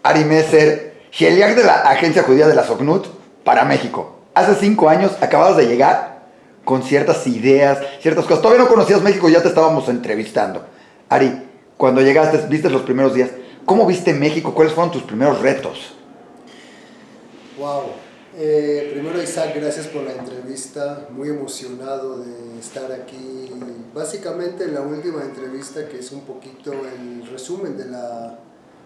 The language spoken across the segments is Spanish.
Ari Messer, Sheliach de la Agencia Judía de la Socnut para México. Hace 5 años acababas de llegar con ciertas ideas, ciertas cosas. Todavía no conocías México y ya te estábamos entrevistando. Ari, cuando llegaste, viste los primeros días, ¿cómo viste México? ¿Cuáles fueron tus primeros retos? Wow. Primero, Isaac, gracias por la entrevista. Muy emocionado de estar aquí. Básicamente, en la última entrevista, que es un poquito el resumen de la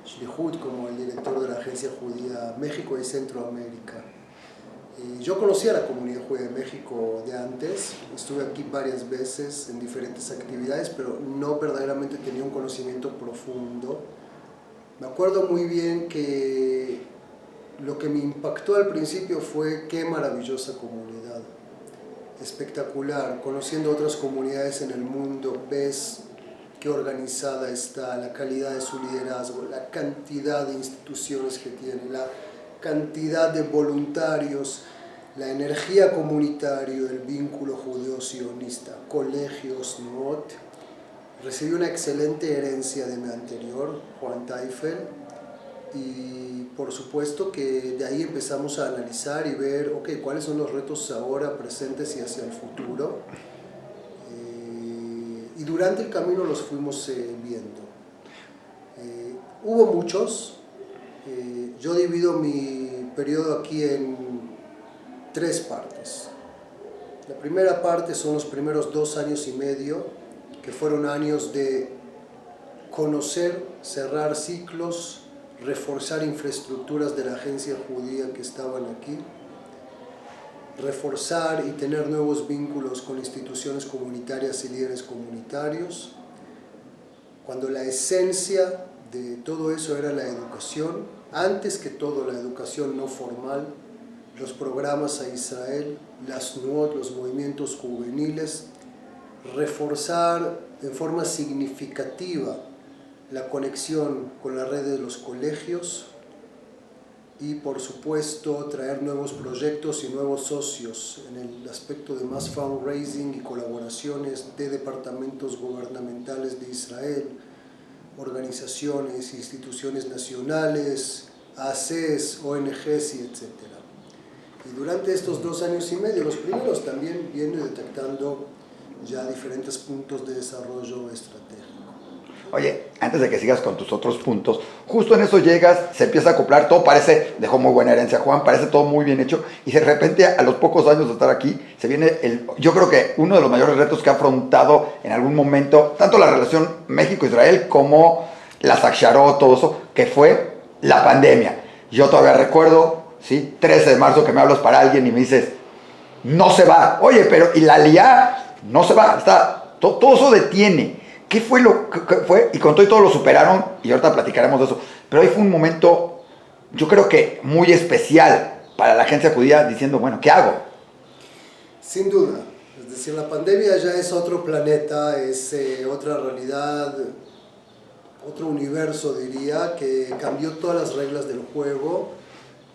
Shlihut como el director de la Agencia Judía México y Centroamérica. Yo conocía la comunidad judía de México de antes. Estuve aquí varias veces en diferentes actividades, pero no verdaderamente tenía un conocimiento profundo. Me acuerdo muy bien que lo que me impactó al principio fue qué maravillosa comunidad, espectacular. Conociendo otras comunidades en el mundo, ves qué organizada está, la calidad de su liderazgo, la cantidad de instituciones que tiene, la cantidad de voluntarios, la energía comunitaria, el vínculo judeo-sionista, colegios, NOT. Recibí una excelente herencia de mi anterior, Juan Teifel, y por supuesto que de ahí empezamos a analizar y ver, ok, cuáles son los retos ahora presentes y hacia el futuro. Y durante el camino los fuimos viendo. Hubo muchos. Yo divido mi periodo aquí en 3 partes. La primera parte son los primeros 2 años y medio, que fueron años de conocer, cerrar ciclos, reforzar infraestructuras de la agencia judía que estaban aquí, reforzar y tener nuevos vínculos con instituciones comunitarias y líderes comunitarios, cuando la esencia de todo eso era la educación, antes que todo la educación no formal, los programas a Israel, las NUOT, los movimientos juveniles, reforzar en forma significativa la conexión con la red de los colegios y por supuesto traer nuevos proyectos y nuevos socios en el aspecto de más fundraising y colaboraciones de departamentos gubernamentales de Israel, organizaciones, instituciones nacionales, ACES, ONGs y etc. Y durante estos 2 años y medio, los primeros también viene detectando ya diferentes puntos de desarrollo estratégico. Oye, antes de que sigas con tus otros puntos, justo en eso llegas, se empieza a acoplar, todo parece, dejó muy buena herencia Juan, parece todo muy bien hecho, y de repente a los pocos años de estar aquí, se viene yo creo que uno de los mayores retos que ha afrontado en algún momento, tanto la relación México-Israel como la Saksharot, todo eso, que fue la pandemia. Yo todavía recuerdo, ¿sí? 13 de marzo que me hablas para alguien y me dices, no se va, oye, pero y la Aliyá no se va, todo eso detiene. ¿Qué fue lo que fue? Y con todo y todo lo superaron, y ahorita platicaremos de eso. Pero ahí fue un momento, yo creo que muy especial para la agencia judía, diciendo, bueno, ¿qué hago? Sin duda. Es decir, la pandemia ya es otro planeta, es otra realidad, otro universo, diría, que cambió todas las reglas del juego.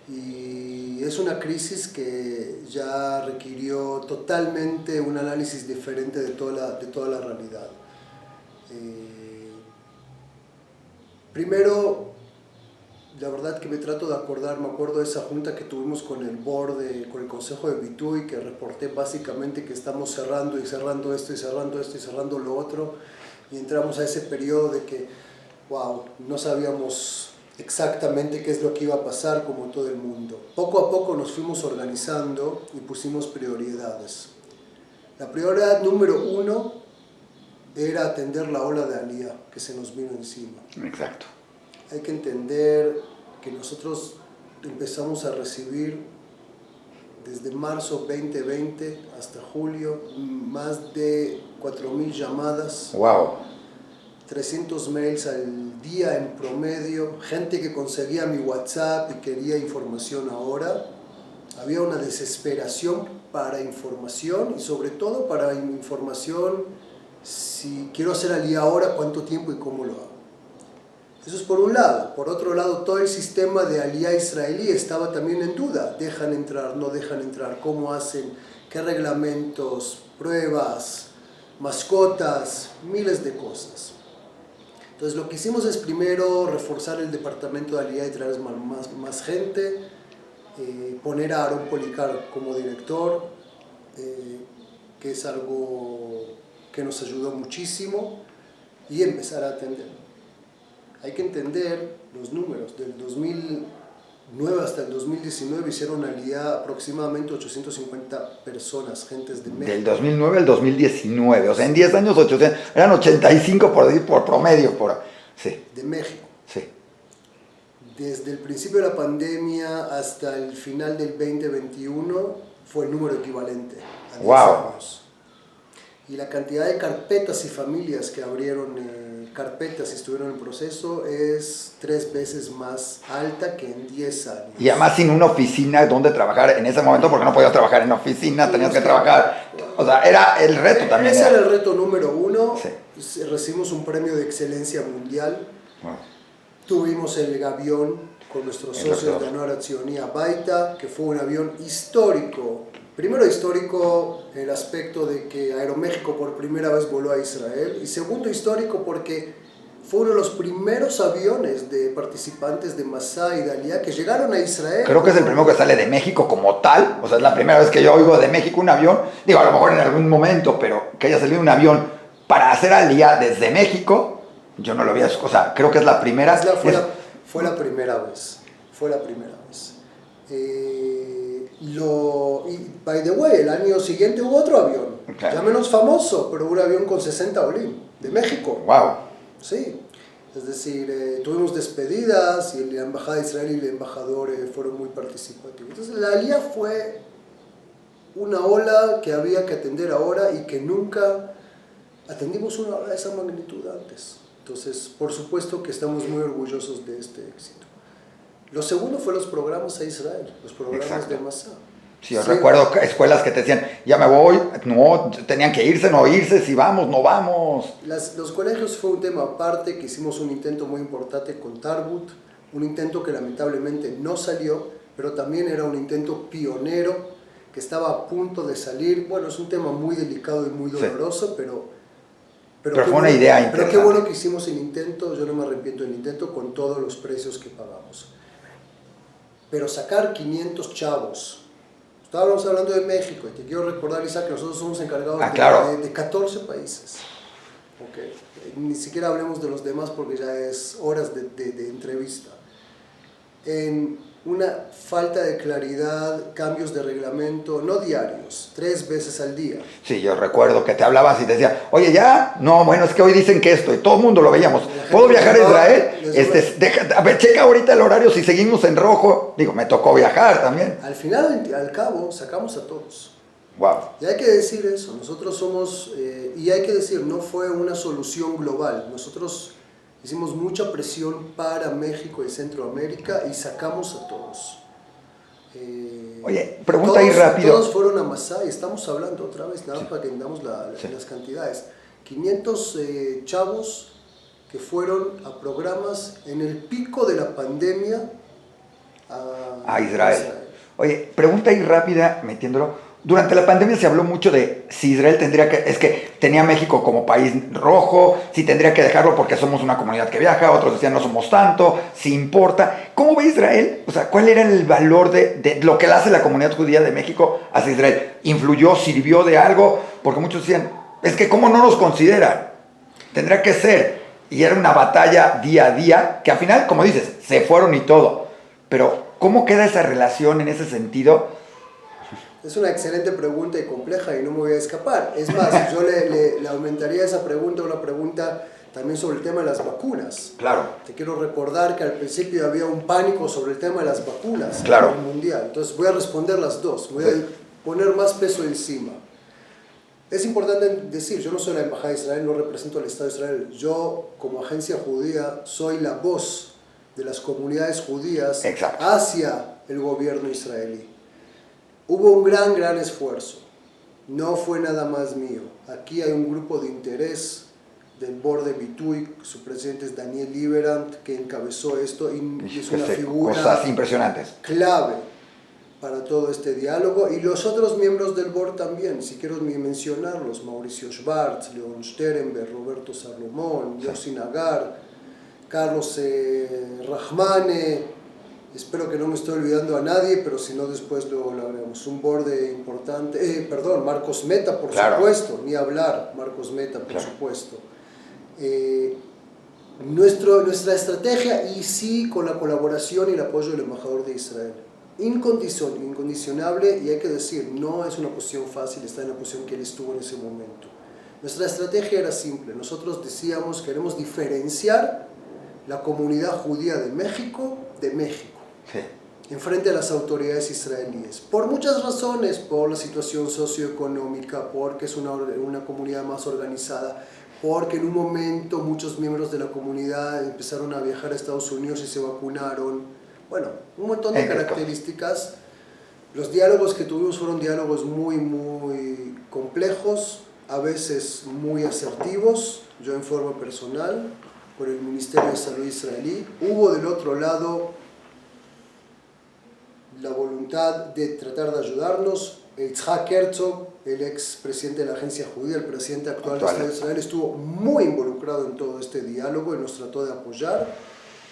Y es una crisis que ya requirió totalmente un análisis diferente de toda la realidad. Primero, la verdad que me trato de acordar, me acuerdo de esa junta que tuvimos con el board, con el consejo de Bituy, que reporté básicamente que estamos cerrando y cerrando esto y cerrando esto y cerrando lo otro, y entramos a ese periodo de que, wow, no sabíamos exactamente qué es lo que iba a pasar como todo el mundo. Poco a poco nos fuimos organizando y pusimos prioridades. La prioridad número 1 era atender la ola de Aliyá que se nos vino encima. Exacto. Hay que entender que nosotros empezamos a recibir desde marzo 2020 hasta julio más de 4,000 llamadas. Wow. 300 mails al día en promedio, gente que conseguía mi WhatsApp y quería información ahora. Había una desesperación para información y sobre todo para información. Si quiero hacer Aliyá ahora, ¿cuánto tiempo y cómo lo hago? Eso es por un lado. Por otro lado, todo el sistema de Aliyá israelí estaba también en duda. ¿Dejan entrar? ¿No dejan entrar? ¿Cómo hacen? ¿Qué reglamentos? ¿Pruebas? ¿Mascotas? Miles de cosas. Entonces lo que hicimos es primero reforzar el departamento de Aliyah y traer más gente, poner a Aaron Policar como director, que es algo que nos ayudó muchísimo, y empezar a atender. Hay que entender los números. Del 2009 hasta el 2019 hicieron Aliyah aproximadamente 850 personas, gentes de México. Del 2009 al 2019, o sea, en 10 años 800, eran 85 por promedio, sí. De México. Sí. Desde el principio de la pandemia hasta el final del 2021 fue el número equivalente a 10 años. Y la cantidad de carpetas y familias que abrieron carpetas y estuvieron en el proceso es 3 veces más alta que en 10 años. Y además sin una oficina donde trabajar en ese momento, porque no podías trabajar en oficina, tenías que trabajar, o sea, era el reto también. Ese era el reto número 1, sí. Recibimos un premio de excelencia mundial, wow. Tuvimos el Gavión con nuestros socios de Anora Tzioní Baita, que fue un avión histórico. Primero histórico el aspecto de que Aeroméxico por primera vez voló a Israel, y segundo histórico porque fue uno de los primeros aviones de participantes de Masá y de Aliyah que llegaron a Israel. Creo que es el primero que sale de México como tal, o sea, es la primera vez que yo oigo de México un avión, digo, a lo mejor en algún momento, pero que haya salido un avión para hacer Aliyah desde México, yo no lo había, o sea, creo que es la primera. Fue la primera vez. Y by the way, el año siguiente hubo otro avión, okay, ya menos famoso, pero un avión con 60 Olim, de México. Wow. Sí, es decir, tuvimos despedidas y la embajada de Israel y el embajador fueron muy participativos. Entonces la Aliyah fue una ola que había que atender ahora y que nunca atendimos una ola de esa magnitud antes. Entonces, por supuesto que estamos muy orgullosos de este éxito. Lo segundo fue los programas a Israel, los programas exacto, de Masá. Sí, yo recuerdo escuelas que te decían, ya me voy, no, tenían que irse, no irse, si vamos, no vamos. Los colegios fue un tema aparte, que hicimos un intento muy importante con Tarbut, un intento que lamentablemente no salió, pero también era un intento pionero, que estaba a punto de salir. Bueno, es un tema muy delicado y muy doloroso, sí, pero fue una idea interesante. Pero qué bueno que hicimos el intento, yo no me arrepiento del intento con todos los precios que pagamos. Pero sacar 500 chavos, estábamos hablando de México, y te quiero recordar, Isaac, que nosotros somos encargados de 14 países. Okay. Ni siquiera hablemos de los demás porque ya es horas de entrevista. En una falta de claridad, cambios de reglamento, no diarios, 3 veces al día. Sí, yo recuerdo que te hablabas y te decía, oye, ya, no, bueno, es que hoy dicen que esto, y todo el mundo lo veíamos. ¿Puedo viajar a Israel? A ver, checa ahorita el horario si seguimos en rojo. Digo, me tocó viajar también. Al final, al cabo, sacamos a todos. Wow. Y hay que decir eso, nosotros somos, y hay que decir, no fue una solución global. Nosotros hicimos mucha presión para México y Centroamérica y sacamos a todos. Oye, pregunta ahí rápido. Todos fueron a Masá y estamos hablando otra vez, nada, sí, para que entendamos las cantidades. 500 chavos que fueron a programas en el pico de la pandemia a Israel. Oye, pregunta ahí rápida, metiéndolo. Durante la pandemia se habló mucho de si Israel es que tenía México como país rojo, si tendría que dejarlo porque somos una comunidad que viaja, otros decían no somos tanto, si importa. ¿Cómo ve Israel? O sea, ¿cuál era el valor de lo que le hace la comunidad judía de México hacia Israel? ¿Influyó, sirvió de algo? Porque muchos decían, es que ¿cómo no nos consideran? Tendría que ser. Y era una batalla día a día, que al final, como dices, se fueron y todo. Pero, ¿cómo queda esa relación en ese sentido? Es una excelente pregunta y compleja y no me voy a escapar. Es más, yo le aumentaría esa pregunta a una pregunta también sobre el tema de las vacunas. Claro. Te quiero recordar que al principio había un pánico sobre el tema de las vacunas, claro, a nivel mundial. Entonces voy a responder las dos, voy a poner más peso encima. Es importante decir, yo no soy la Embajada de Israel, no represento al Estado de Israel. Yo, como agencia judía, soy la voz de las comunidades judías, exacto, hacia el gobierno israelí. Hubo un gran esfuerzo, no fue nada más mío. Aquí hay un grupo de interés del Board de Bituy, su presidente es Daniel Liberant, que encabezó esto y es una figura cosas impresionantes, clave para todo este diálogo. Y los otros miembros del Board también, si quiero mencionarlos, Mauricio Schwartz, Leon Sterenberg, Roberto Salomón, Yossi Nagar, Carlos Rahmane, espero que no me estoy olvidando a nadie, pero si no después lo haremos. Un board importante, Marcos Meta, por supuesto, ni hablar, Marcos Meta, por supuesto. Nuestra estrategia, y sí con la colaboración y el apoyo del embajador de Israel, incondicionable, y hay que decir, no es una posición fácil, está en la posición que él estuvo en ese momento. Nuestra estrategia era simple, nosotros decíamos, queremos diferenciar la comunidad judía de México, sí, en frente a las autoridades israelíes, por muchas razones, por la situación socioeconómica, porque es una comunidad más organizada, porque en un momento muchos miembros de la comunidad empezaron a viajar a Estados Unidos y se vacunaron. Bueno, un montón de características. Los diálogos que tuvimos fueron diálogos muy, muy complejos, a veces muy asertivos, yo en forma personal, con el Ministerio de Salud israelí. Hubo del otro lado la voluntad de tratar de ayudarnos. Yitzhak Herzog, el ex presidente de la agencia judía, el presidente actual del Estado de Israel, estuvo muy involucrado en todo este diálogo y nos trató de apoyar,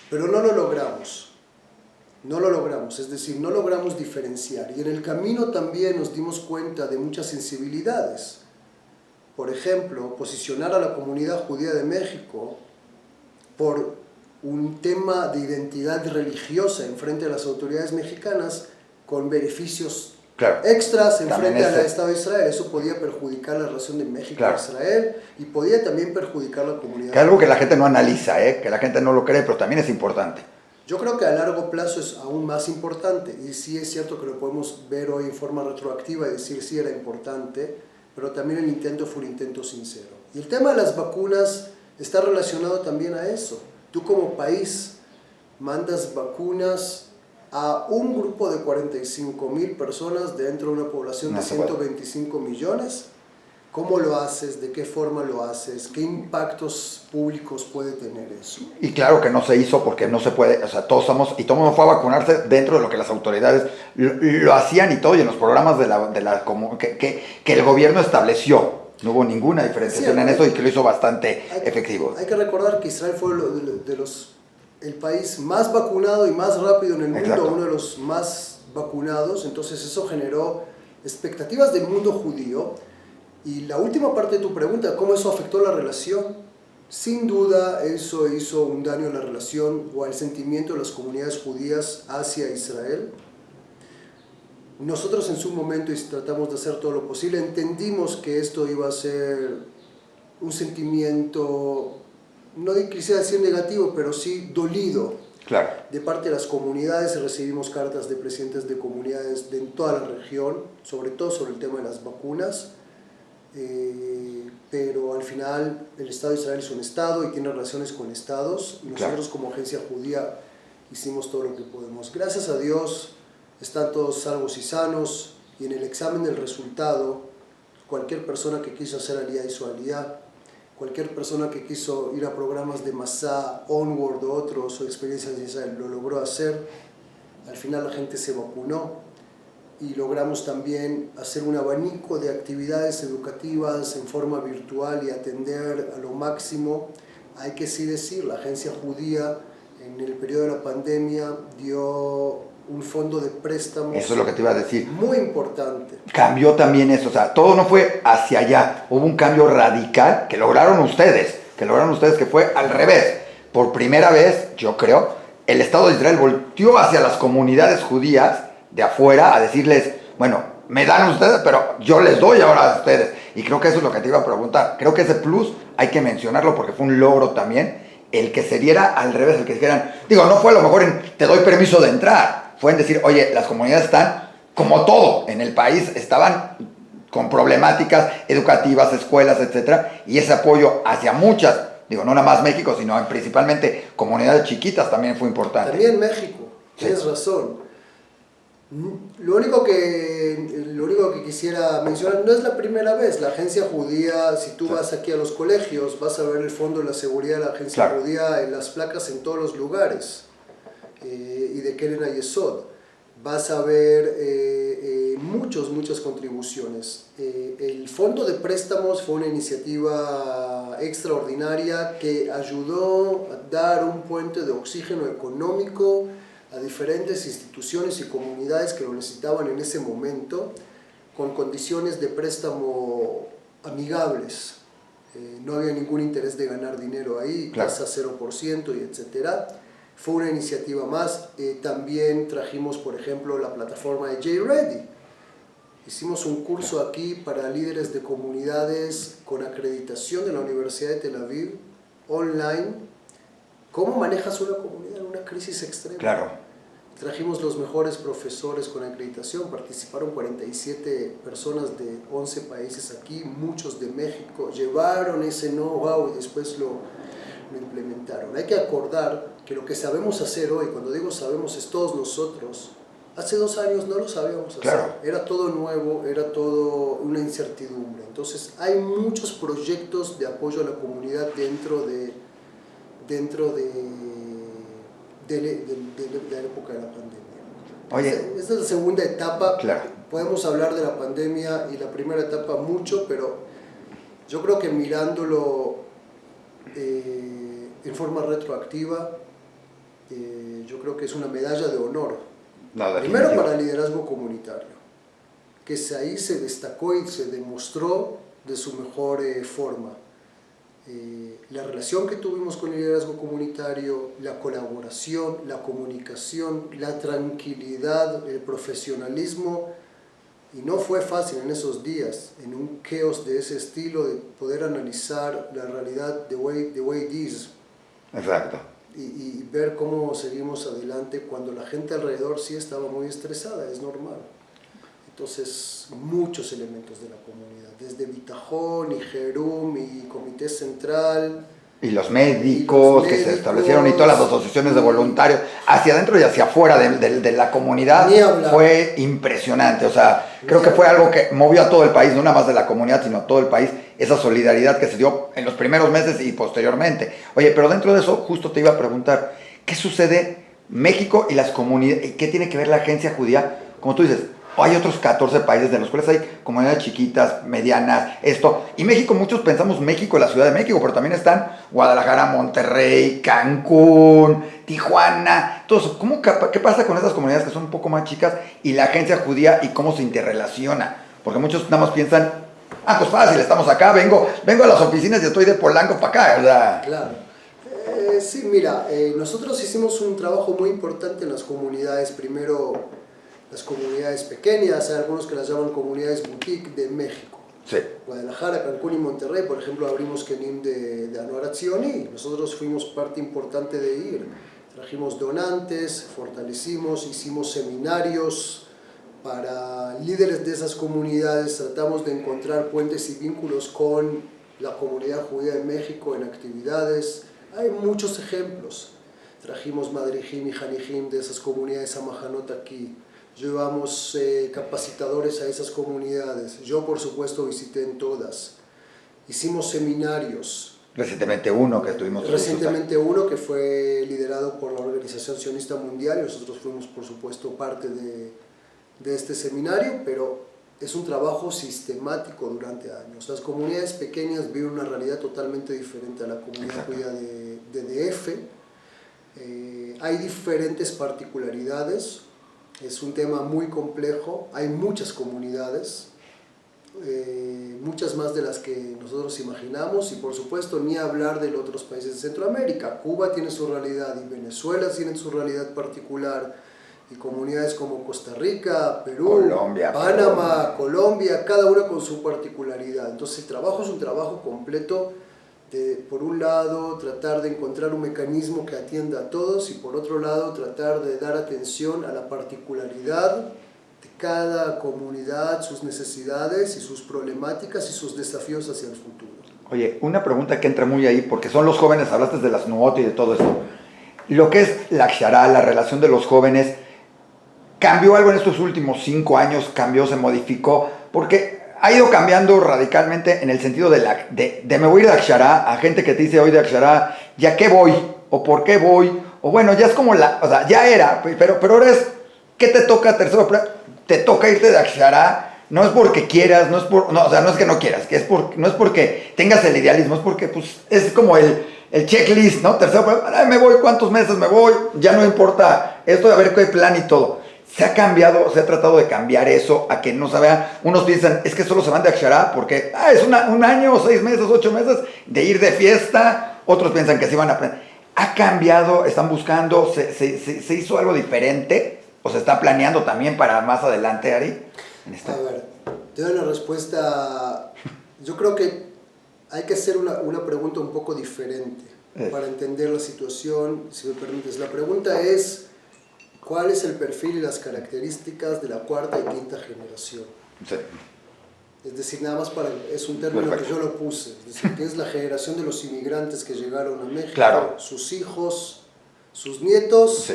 pero no lo logramos. No lo logramos, es decir, no logramos diferenciar. Y en el camino también nos dimos cuenta de muchas sensibilidades. Por ejemplo, posicionar a la comunidad judía de México por un tema de identidad religiosa en frente a las autoridades mexicanas con beneficios extras en frente al Estado de Israel. Eso podía perjudicar la relación de México a Israel y podía también perjudicar la comunidad. Que es algo que la gente no analiza, que la gente no lo cree, pero también es importante. Yo creo que a largo plazo es aún más importante, y sí es cierto que lo podemos ver hoy en forma retroactiva y decir sí era importante, pero también el intento fue un intento sincero. Y el tema de las vacunas está relacionado también a eso. Tú como país mandas vacunas a un grupo de 45,000 personas dentro de una población de 125 millones. ¿Cómo lo haces? ¿De qué forma lo haces? ¿Qué impactos públicos puede tener eso? Y claro que no se hizo porque no se puede, o sea, todo el mundo fue a vacunarse dentro de lo que las autoridades lo hacían y todo, y en los programas que el gobierno estableció. No hubo ninguna diferenciación en eso y que lo hizo bastante efectivo. Hay que recordar que Israel fue el país más vacunado y más rápido en el mundo, uno de los más vacunados, entonces eso generó expectativas del mundo judío. Y la última parte de tu pregunta, ¿cómo eso afectó la relación? Sin duda eso hizo un daño a la relación o al sentimiento de las comunidades judías hacia Israel. Nosotros en su momento tratamos de hacer todo lo posible, entendimos que esto iba a ser un sentimiento, no quisiera decir negativo, pero sí dolido. Claro. De parte de las comunidades. Recibimos cartas de presidentes de comunidades de toda la región, sobre todo sobre el tema de las vacunas. Pero al final el Estado de Israel es un Estado y tiene relaciones con Estados, y nosotros como agencia judía hicimos todo lo que podemos. Gracias a Dios están todos salvos y sanos, y en el examen del resultado cualquier persona que quiso hacer aliyá hizo aliyá, cualquier persona que quiso ir a programas de Masá, Onward o otros o experiencias de Israel lo logró hacer. Al final la gente se vacunó y logramos también hacer un abanico de actividades educativas en forma virtual y atender a lo máximo. Hay que sí decir, la agencia judía en el periodo de la pandemia dio un fondo de préstamos. Eso es lo que te iba a decir. Muy importante. Cambió también eso, o sea, todo no fue hacia allá, hubo un cambio radical que lograron ustedes, que fue al revés. Por primera vez, yo creo, el Estado de Israel volteó hacia las comunidades judías de afuera a decirles, bueno, me dan ustedes, pero yo les doy ahora a ustedes. Y creo que eso es lo que te iba a preguntar. Creo que ese plus hay que mencionarlo porque fue un logro también, el que se diera al revés, el que dijeran, no fue a lo mejor en te doy permiso de entrar, fue en decir, oye, las comunidades están como todo en el país, estaban con problemáticas educativas, escuelas, etcétera, y ese apoyo hacia muchas, no nada más México, sino principalmente comunidades chiquitas también fue importante. También México, tienes razón. Lo único que quisiera mencionar, no es la primera vez, la agencia judía, si tú vas aquí a los colegios, vas a ver el fondo de la seguridad de la agencia judía en las placas en todos los lugares, y de Keren Ayesod. Vas a ver muchas contribuciones. El fondo de préstamos fue una iniciativa extraordinaria que ayudó a dar un puente de oxígeno económico a diferentes instituciones y comunidades que lo necesitaban en ese momento, con condiciones de préstamo amigables. No había ningún interés de ganar dinero ahí, claro. Tasa 0% y etcétera. Fue una iniciativa más. También trajimos, por ejemplo, la plataforma de JReady. Hicimos un curso aquí para líderes de comunidades con acreditación de la Universidad de Tel Aviv, online. ¿Cómo manejas una comunidad en una crisis extrema? Claro. Trajimos los mejores profesores con acreditación, participaron 47 personas de 11 países aquí, muchos de México, llevaron ese know-how y después lo implementaron. Hay que acordar que lo que sabemos hacer hoy, cuando digo sabemos es todos nosotros, hace 2 años no lo sabíamos hacer. Claro. Era todo nuevo, era todo una incertidumbre. Entonces hay muchos proyectos de apoyo a la comunidad dentro de la época de la pandemia. Oye, esta es la segunda etapa. claro. Podemos hablar de la pandemia y la primera etapa mucho, pero yo creo que mirándolo en forma retroactiva, yo creo que es una medalla de honor. No, Primero para el liderazgo comunitario, que ahí se destacó y se demostró de su mejor forma. La relación que tuvimos con el liderazgo comunitario, la colaboración, la comunicación, la tranquilidad, el profesionalismo, y no fue fácil en esos días, en un caos de ese estilo, de poder analizar la realidad the way it is. Exacto. Y ver cómo seguimos adelante cuando la gente alrededor sí estaba muy estresada, es normal. Entonces, muchos elementos de la comunidad, desde Bitajón y Jerum y Comité Central. Y los médicos que se establecieron y todas las asociaciones de voluntarios, hacia adentro y hacia afuera de la comunidad, fue impresionante. O sea, creo que fue algo que movió a todo el país, no nada más de la comunidad, sino todo el país, esa solidaridad que se dio en los primeros meses y posteriormente. Oye, pero dentro de eso, justo te iba a preguntar, ¿qué sucede México y las comunidades? ¿Qué tiene que ver la agencia judía? Como tú dices, hay otros 14 países de los cuales hay comunidades chiquitas, medianas, y México, muchos pensamos México, la Ciudad de México, pero también están Guadalajara, Monterrey, Cancún, Tijuana, todo eso. ¿Qué pasa con esas comunidades que son un poco más chicas y la agencia judía y cómo se interrelaciona? Porque muchos nada más piensan, pues fácil, estamos acá, vengo a las oficinas y estoy de Polanco para acá, ¿verdad? Claro. Sí, mira, nosotros hicimos un trabajo muy importante en las comunidades, primero las comunidades pequeñas, hay algunos que las llaman comunidades boutique de México. Sí. Guadalajara, Cancún y Monterrey, por ejemplo, abrimos Kenim de Anuar Atzioni, nosotros fuimos parte importante de ir. Trajimos donantes, fortalecimos, hicimos seminarios para líderes de esas comunidades, tratamos de encontrar puentes y vínculos con la comunidad judía de México en actividades. Hay muchos ejemplos. Trajimos Madrijim y Hanijim de esas comunidades a Mahanot aquí. Llevamos capacitadores a esas comunidades. Yo, por supuesto, visité en todas. Hicimos seminarios. Recientemente uno que estuvimos... Recientemente uno que fue liderado por la Organización Sionista Mundial. Nosotros fuimos, por supuesto, parte de este seminario, pero es un trabajo sistemático durante años. Las comunidades pequeñas viven una realidad totalmente diferente a la comunidad judía de DF. Hay diferentes particularidades. Es un tema muy complejo, hay muchas comunidades, muchas más de las que nosotros imaginamos, y por supuesto ni hablar de los otros países de Centroamérica. Cuba tiene su realidad y Venezuela tiene su realidad particular, y comunidades como Costa Rica, Perú, Colombia, Panamá, Colombia, cada una con su particularidad. Entonces el trabajo es un trabajo completo de, por un lado, tratar de encontrar un mecanismo que atienda a todos, y por otro lado, tratar de dar atención a la particularidad de cada comunidad, sus necesidades y sus problemáticas y sus desafíos hacia el futuro. Oye, una pregunta que entra muy ahí, porque son los jóvenes, hablaste de las Nuot y de todo esto. Lo que es la Akshara, la relación de los jóvenes, ¿cambió algo en estos últimos 5 años? ¿Cambió, se modificó? Porque ha ido cambiando radicalmente en el sentido de me voy a ir de Akshara, a gente que te dice hoy de Akshara, ¿ya qué voy? ¿O por qué voy? O bueno, ya es como o sea, ya era, pero ahora es, ¿qué te toca tercero? te toca irte de Akshara, no es porque quieras, no, o sea, no es que no quieras, no es porque tengas el idealismo, es porque pues, es como el checklist, ¿no? Tercero, me voy, ¿cuántos meses me voy? Ya no importa esto, a ver qué plan y todo. Se ha cambiado, se ha tratado de cambiar eso a que no se vea. Unos piensan, es que solo se van de Akshara porque es un año, 6 meses, 8 meses de ir de fiesta. Otros piensan que sí van a aprender. Ha cambiado, están buscando, se hizo algo diferente o se está planeando también para más adelante, Ari. A ver, te doy una respuesta. Yo creo que hay que hacer una pregunta un poco diferente para entender la situación, si me permites. La pregunta es, ¿cuál es el perfil y las características de la cuarta y quinta generación? Sí. Es decir, nada más es un término que yo lo puse, es decir, que es la generación de los inmigrantes que llegaron a México, claro. Sus hijos, sus nietos, sí.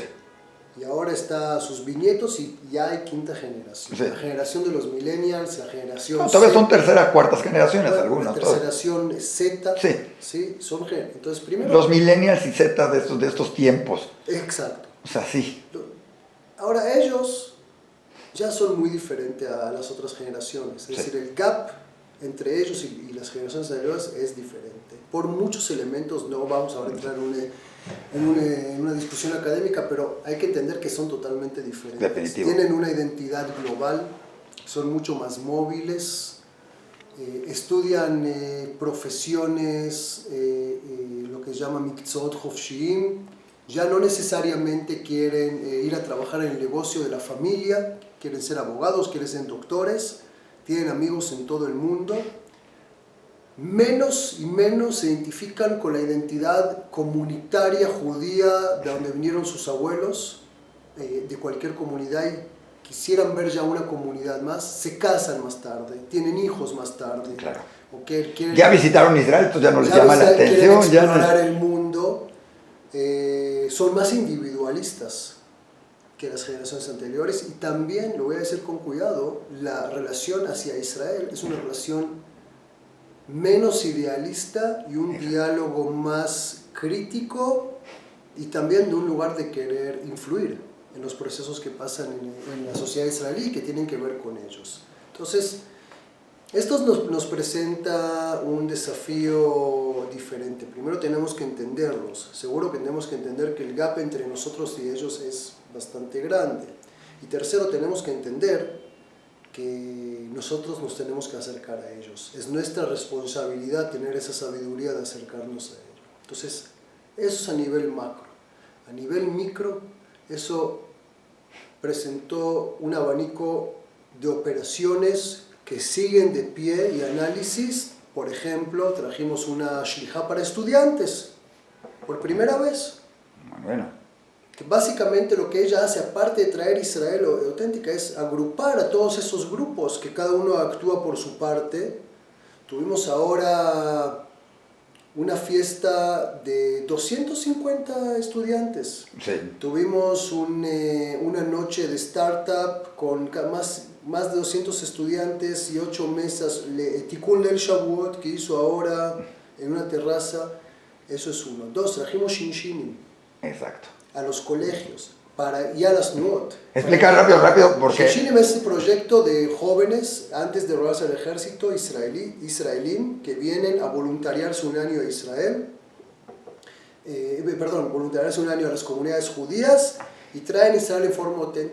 Y ahora está sus bisnietos y ya hay quinta generación. Sí. La generación de los millennials, la generación no, todavía son terceras, cuartas generaciones algunas. La generación Z. Sí. ¿Sí? Entonces, primero... Los millennials y Z de estos tiempos. Exacto. O sea, sí. Ahora ellos ya son muy diferentes a las otras generaciones. Es decir, el gap entre ellos y las generaciones anteriores es diferente. Por muchos elementos, no vamos a entrar en una discusión académica, pero hay que entender que son totalmente diferentes. Definitivo. Tienen una identidad global, son mucho más móviles, estudian profesiones, lo que se llama Miktsot Hofshiim, ya no necesariamente quieren ir a trabajar en el negocio de la familia, quieren ser abogados, quieren ser doctores, tienen amigos en todo el mundo. Menos y menos se identifican con la identidad comunitaria judía de donde vinieron sus abuelos, de cualquier comunidad, y quisieran ver ya una comunidad más, se casan más tarde, tienen hijos más tarde. Claro. Quieren, ya visitaron Israel, entonces ya no les llama la atención. Quieren explorar el mundo, son más individualistas que las generaciones anteriores, y también, lo voy a decir con cuidado, la relación hacia Israel es una relación menos idealista y un diálogo más crítico, y también de un lugar de querer influir en los procesos que pasan en la sociedad israelí que tienen que ver con ellos. Entonces, esto nos presenta un desafío diferente. Primero tenemos que entenderlos. Seguro que tenemos que entender que el gap entre nosotros y ellos es bastante grande. Y tercero, tenemos que entender que nosotros nos tenemos que acercar a ellos. Es nuestra responsabilidad tener esa sabiduría de acercarnos a ellos. Entonces, eso es a nivel macro. A nivel micro, eso presentó un abanico de operaciones que siguen de pie y análisis. Por ejemplo, trajimos una shlichá para estudiantes, por primera vez. Bueno. Que básicamente lo que ella hace, aparte de traer Israel auténtica, es agrupar a todos esos grupos, que cada uno actúa por su parte. Tuvimos ahora una fiesta de 250 estudiantes. Sí. Tuvimos una noche de startup con más de 200 estudiantes y 8 mesas. Tikkun Leil Shavuot que hizo ahora en una terraza. Eso es uno. 2, trajimos Shinshinim. Exacto. A los colegios y a las NUOT. Explica rápido, porque... Shinshinim es el proyecto de jóvenes antes de robarse al ejército israelí que vienen a voluntariarse un año a Israel, voluntariarse un año a las comunidades judías y traen a Israel en forma auténtica.